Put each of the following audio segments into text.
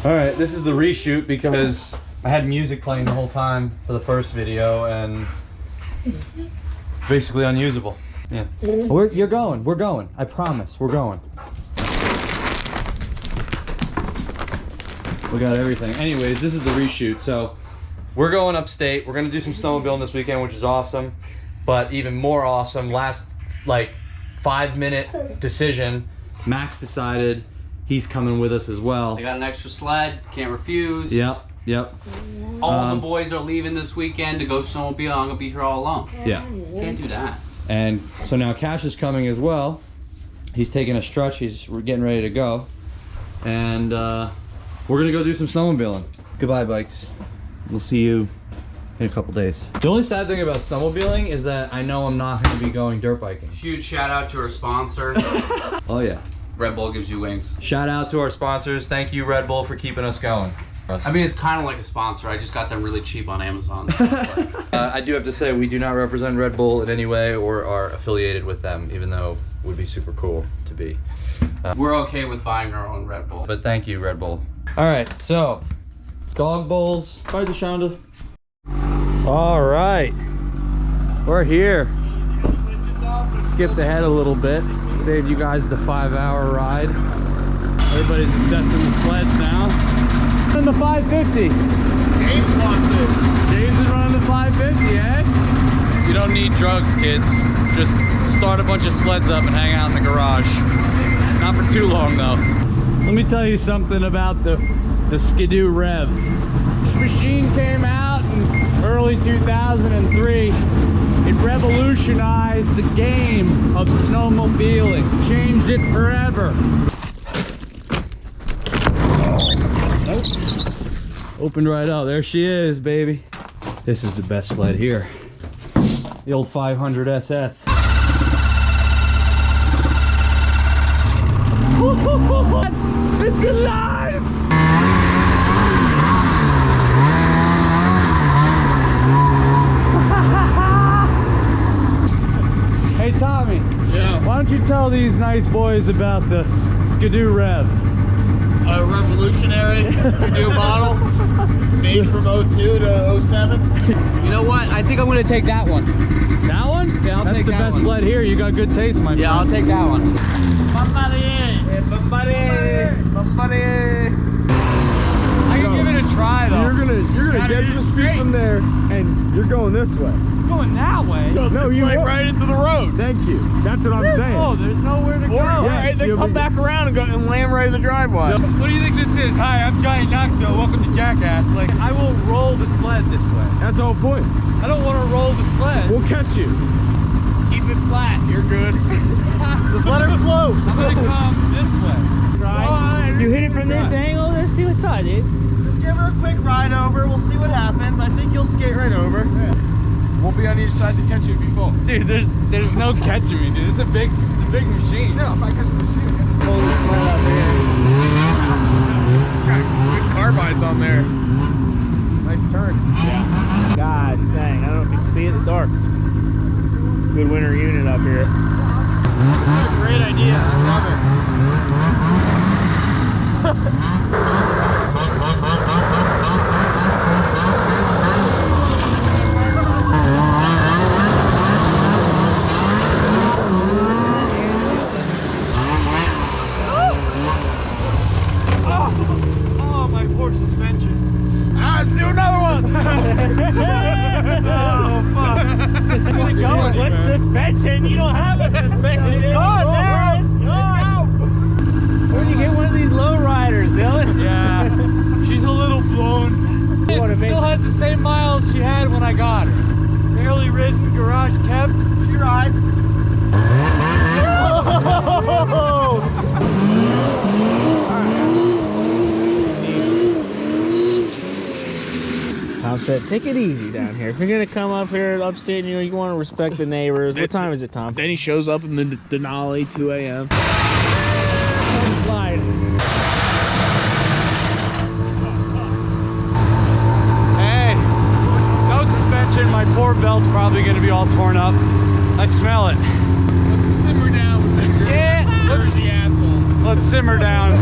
All right, this is the reshoot because I had music playing the whole time for the first video and basically unusable. Yeah. You're going. We're going. I promise. We're going. We got everything. Anyways, this is the reshoot. So we're going upstate. We're gonna do some snowmobiling this weekend, which is awesome. But even more awesome, last like 5-minute decision, Max decided he's coming with us as well. I got an extra sled, can't refuse. Yep. All the boys are leaving this weekend to go snowmobile. I'm gonna be here all alone. Yeah. Can't do that. And so now Cash is coming as well. He's taking a stretch. We're getting ready to go. And we're gonna go do some snowmobiling. Goodbye, bikes. We'll see you in a couple days. The only sad thing about snowmobiling is that I know I'm not gonna be going dirt biking. Huge shout out to our sponsor. Oh yeah. Red Bull gives you wings. Shout out to our sponsors. Thank you, Red Bull, for keeping us going. I mean, it's kind of like a sponsor. I just got them really cheap on Amazon. So it's like... I do have to say, we do not represent Red Bull in any way or are affiliated with them, even though it would be super cool to be. We're okay with buying our own Red Bull. But thank you, Red Bull. All right, so dog bowls. Bye, Deshonda. All right, we're here. Skipped ahead a little bit. Saved you guys the 5-hour ride. Everybody's assessing the sleds now. Running the 550. James wants it. James is running the 550, eh? You don't need drugs, kids. Just start a bunch of sleds up and hang out in the garage. Not for too long, though. Let me tell you something about the Skidoo Rev. This machine came out in early 2003. It revolutionized the game of snowmobiling. Changed it forever. Nope. Opened right up. There she is, baby. This is the best sled here. The old 500 SS. It's alive! Hey Tommy. Yeah. Why don't you tell these nice boys about the Skidoo Rev? A revolutionary new model made from 02 to 07. You know what? I think I'm gonna take that one. That one? Yeah, I'll That's take the that best one. sled here. You got good taste, my friend. Yeah, I'll take that one. I can give it a try though. You're gonna get some speed from there, and you're going this way. Going that way. No, you went won't. right into the road. Thank you. That's what I'm saying. Oh, there's nowhere to go. Yes, Then you'll come be- back around and go and land right in the driveway. What do you think this is? Hi, I'm Giant Knoxville. Welcome to Jackass. Like, I will roll the sled this way. That's the whole point. I don't want to roll the sled. We'll catch you. Keep it flat. You're good. Just let her float. I'm gonna come this way. Right. You hit it from this angle, let's see what's up, dude. Just give her a quick ride over. We'll see what happens. I think you'll skate right over. We'll be on each side to catch you if you fall. Dude, there's no catching me, dude. It's a big machine. No, I'm not catching the machine. Pull the sled up here. Got good carbides on there. Nice turn. Yeah. Gosh dang, I don't know if you can see it in the dark. Good winter unit up here. That's a great idea. I love it. Oh, my poor suspension. Let's do another one. Oh, fuck. Where you going? What suspension? You don't have a suspension. It's gone now. It's gone. Where'd you get one of these low riders, Dylan? Yeah, she's a little blown. wanna It still make- has the same miles she had when I got her. Barely ridden, garage kept. She rides. Tom said, take it easy down here. If you're gonna come up here upstate, you want to respect the neighbors. What time is it, Tom? Then he shows up in the Denali, 2 a.m. Don't slide. Hey, no suspension. My poor belt's probably gonna be all torn up. I smell it. Let's simmer down with the Yeah, dirty asshole. let's simmer down.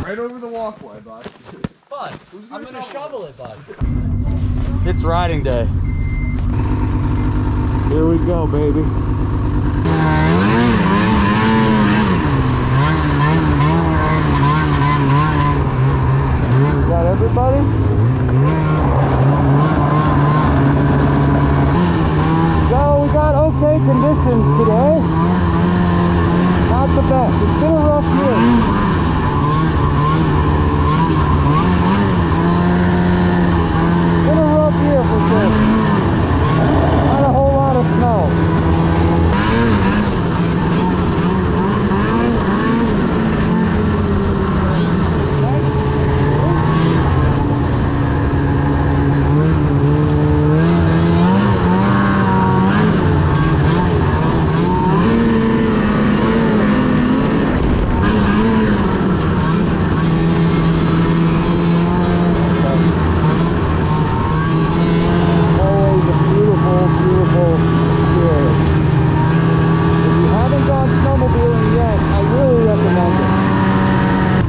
Right over the wall. walkway, bud. Bud, I'm gonna shovel it, bud. It's riding day. Here we go, baby. Got everybody? So we got okay conditions today. Not the best. It's been a rough year. Been a rough year for sure. Not a whole lot of snow. Always a beautiful, beautiful year. If you haven't gone snowmobiling yet, I really recommend it.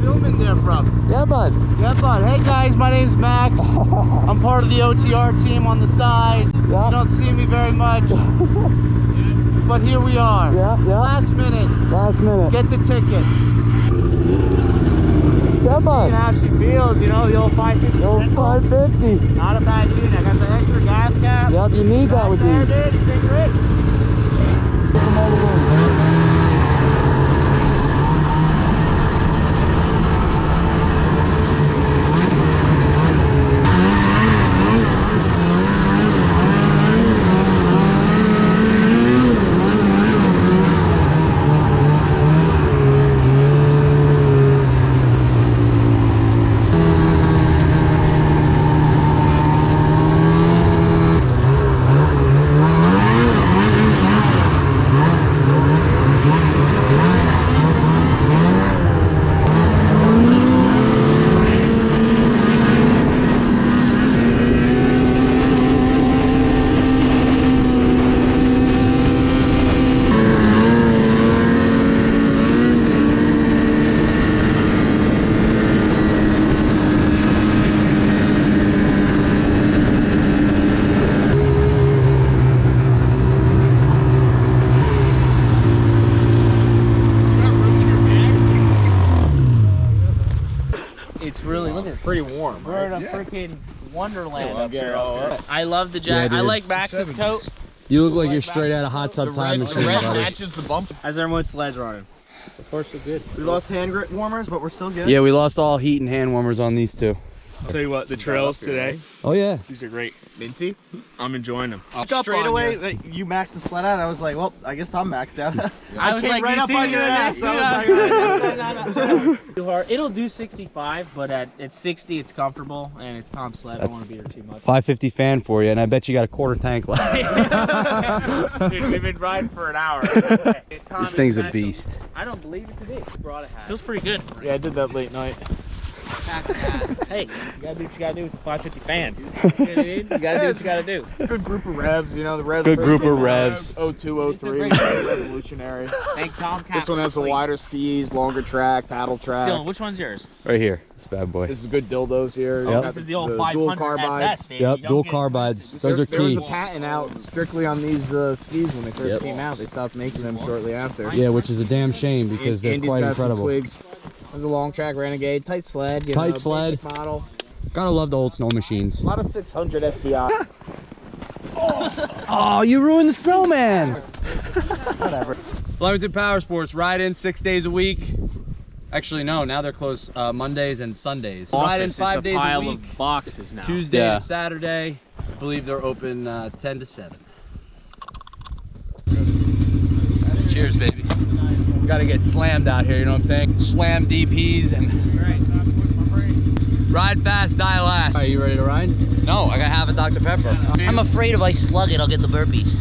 Filming there, bro. Yeah, bud. Yeah, bud. Hey guys, my name's Max. I'm part of the OTR team on the side. Yeah. You don't see me very much, but here we are. Yeah, yeah. Last minute, Last minute. get the ticket. Yeah, Seeing bud. how she feels, you know, the old 550. Yo, 550. Not a bad unit. I got the extra gas cap. Yep, you need that with There, these. dude. It's been great. It's really looking pretty warm. We're in a freaking wonderland up here. I love the jacket. Yeah, I dude. like Max's coat. You look like you're straight out of Hot Tub Time Machine, buddy. matches the bump. How's everyone's sleds running? We lost hand grip warmers, but we're still good. Yeah, we lost all heat and hand warmers on these two. I'll tell you what, the trails today, Oh yeah. these are great. Minty. I'm enjoying them. Straight away, like, you maxed the sled out. I was like, well, I guess I'm maxed out. I was like, right up on your ass. Too hard. It'll do 65, but at 60, it's comfortable, and it's Tom's sled. I don't want to beat her too much. 550 fan for you, and I bet you got a quarter tank left. Dude, we've been riding for an hour. This thing's a beast. I don't believe it to be. Brought a hat. Feels pretty good. Yeah, I did that late night. Hey, you gotta do what you gotta do with the 550 fan. You gotta do what you gotta do. Good group of revs, you know, the revs. Good group of revs. 02, 03, It's a great- revolutionary. Thank Tom. This one has the wider skis, longer track, paddle track. Dylan, which one's yours? Right here, this bad boy. This is good dildos here. Yep. This is the old dual 500 carbides. SS, baby. Yep, Don't dual get carbides. twisted. Those are There was key. a patent out strictly on these skis when they first came out. They stopped making them shortly after. Yeah, which is a damn shame because they're Andy's quite got some incredible. twigs. There's a long track Renegade, tight sled. You Tight know, sled. basic model. Gotta love the old snow machines. A lot of 600 SDI. Oh, you ruined the snowman! Whatever. Flemington Power Sports, ride in 6 days a week. Actually, no, now they're closed Mondays and Sundays. Ride in 5 days a week. Of boxes now. Tuesday Yeah. to Saturday. I believe they're open 10 to 7. Cheers, baby. Gotta get slammed out here, you know what I'm saying? Slam DPs and ride fast, die last. Are you ready to ride? No, I gotta have a Dr. Pepper. I'm afraid if I slug it, I'll get the burpees.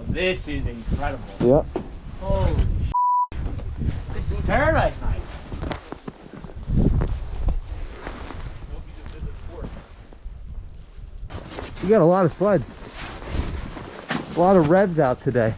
This is incredible. Yep. Holy this is paradise night. You got a lot of sleds. A lot of revs out today.